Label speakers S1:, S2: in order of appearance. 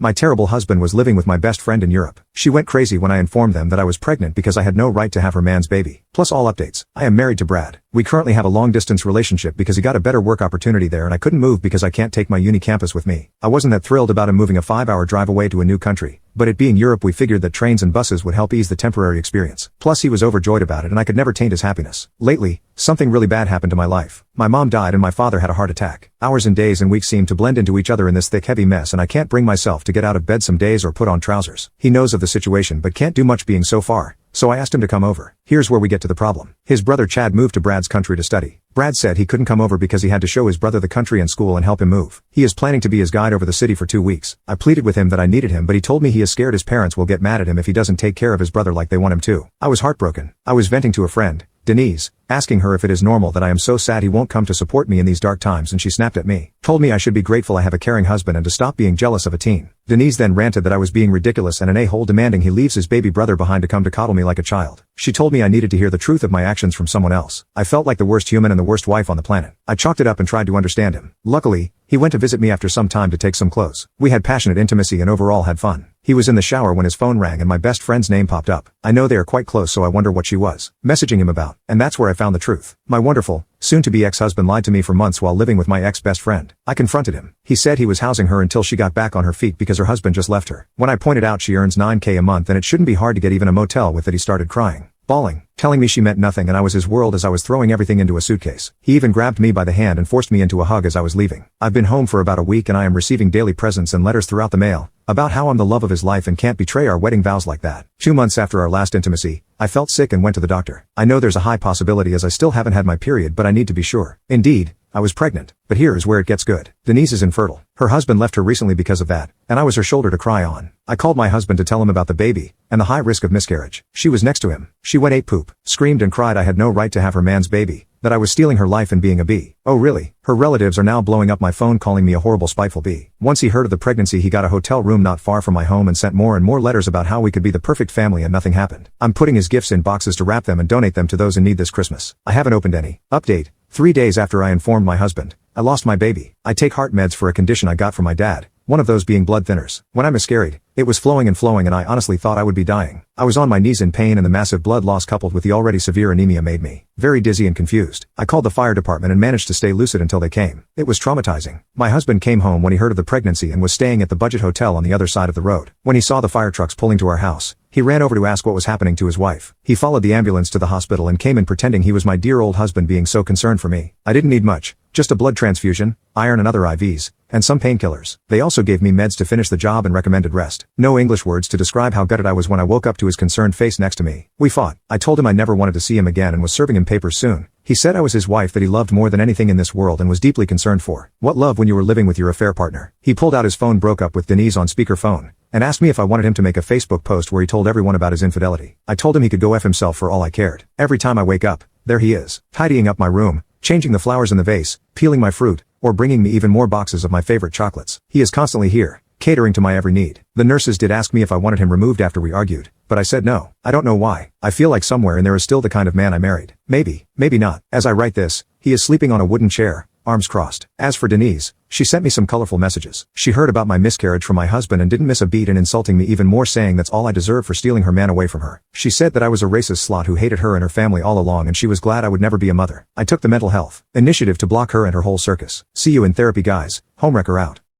S1: My terrible husband was living with my best friend in Europe. She went crazy when I informed them that I was pregnant because I had no right to have her man's baby. Plus all updates. I am married to Brad. We currently have a long-distance relationship because he got a better work opportunity there and I couldn't move because I can't take my uni campus with me. I wasn't that thrilled about him moving a 5-hour drive away to a new country, but it being Europe we figured that trains and buses would help ease the temporary experience. Plus he was overjoyed about it and I could never taint his happiness. Lately, something really bad happened to my life. My mom died and my father had a heart attack. Hours and days and weeks seemed to blend into each other in this thick heavy mess and I can't bring myself to get out of bed some days or put on trousers. He knows of the situation but can't do much being so far. So I asked him to come over. Here's where we get to the problem. His brother Chad moved to Brad's country to study. Brad said he couldn't come over because he had to show his brother the country and school and help him move. He is planning to be his guide over the city for 2 weeks. I pleaded with him that I needed him but he told me he is scared his parents will get mad at him if he doesn't take care of his brother like they want him to. I was heartbroken. I was venting to a friend, Denise, asking her if it is normal that I am so sad he won't come to support me in these dark times and she snapped at me. Told me I should be grateful I have a caring husband and to stop being jealous of a teen. Denise then ranted that I was being ridiculous and an a-hole demanding he leaves his baby brother behind to come to coddle me like a child. She told me I needed to hear the truth of my actions from someone else. I felt like the worst human and the worst wife on the planet. I chalked it up and tried to understand him. Luckily, he went to visit me after some time to take some clothes. We had passionate intimacy and overall had fun. He was in the shower when his phone rang and my best friend's name popped up. I know they are quite close so I wonder what she was messaging him about. And that's where I found the truth. My wonderful, soon-to-be ex-husband lied to me for months while living with my ex-best friend. I confronted him. He said he was housing her until she got back on her feet because her husband just left her. When I pointed out she earns $9,000 a month and it shouldn't be hard to get even a motel with it, he started crying, bawling, telling me she meant nothing and I was his world as I was throwing everything into a suitcase. He even grabbed me by the hand and forced me into a hug as I was leaving. I've been home for about a week and I am receiving daily presents and letters throughout the mail about how I'm the love of his life and can't betray our wedding vows like that. 2 months after our last intimacy, I felt sick and went to the doctor. I know there's a high possibility as I still haven't had my period but I need to be sure. Indeed, I was pregnant. But here is where it gets good. Denise is infertile. Her husband left her recently because of that, and I was her shoulder to cry on. I called my husband to tell him about the baby and the high risk of miscarriage. She was next to him. She went ape poop, screamed and cried I had no right to have her man's baby, that I was stealing her life and being a bee. Oh really? Her relatives are now blowing up my phone calling me a horrible spiteful bee. Once he heard of the pregnancy he got a hotel room not far from my home and sent more and more letters about how we could be the perfect family and nothing happened. I'm putting his gifts in boxes to wrap them and donate them to those in need this Christmas. I haven't opened any. Update. 3 days after I informed my husband, I lost my baby. I take heart meds for a condition I got from my dad, one of those being blood thinners. When I miscarried, it was flowing and I honestly thought I would be dying. I was on my knees in pain and the massive blood loss coupled with the already severe anemia made me very dizzy and confused. I called the fire department and managed to stay lucid until they came. It was traumatizing. My husband came home when he heard of the pregnancy and was staying at the budget hotel on the other side of the road. When he saw the fire trucks pulling to our house, he ran over to ask what was happening to his wife. He followed the ambulance to the hospital and came in pretending he was my dear old husband being so concerned for me. I didn't need much, just a blood transfusion, iron and other IVs, and some painkillers. They also gave me meds to finish the job and recommended rest. No English words to describe how gutted I was when I woke up to his concerned face next to me. We fought. I told him I never wanted to see him again and was serving him papers soon. He said I was his wife that he loved more than anything in this world and was deeply concerned for. What love when you were living with your affair partner? He pulled out his phone, broke up with Denise on speakerphone, and asked me if I wanted him to make a Facebook post where he told everyone about his infidelity. I told him he could go F himself for all I cared. Every time I wake up, there he is, tidying up my room, changing the flowers in the vase, peeling my fruit, or bringing me even more boxes of my favorite chocolates. He is constantly here, catering to my every need. The nurses did ask me if I wanted him removed after we argued, but I said no. I don't know why. I feel like somewhere in there is still the kind of man I married. Maybe, maybe not. As I write this, he is sleeping on a wooden chair, arms crossed. As for Denise, she sent me some colorful messages. She heard about my miscarriage from my husband and didn't miss a beat in insulting me even more, saying that's all I deserve for stealing her man away from her. She said that I was a racist slut who hated her and her family all along and she was glad I would never be a mother. I took the mental health initiative to block her and her whole circus. See you in therapy guys. Homewrecker out.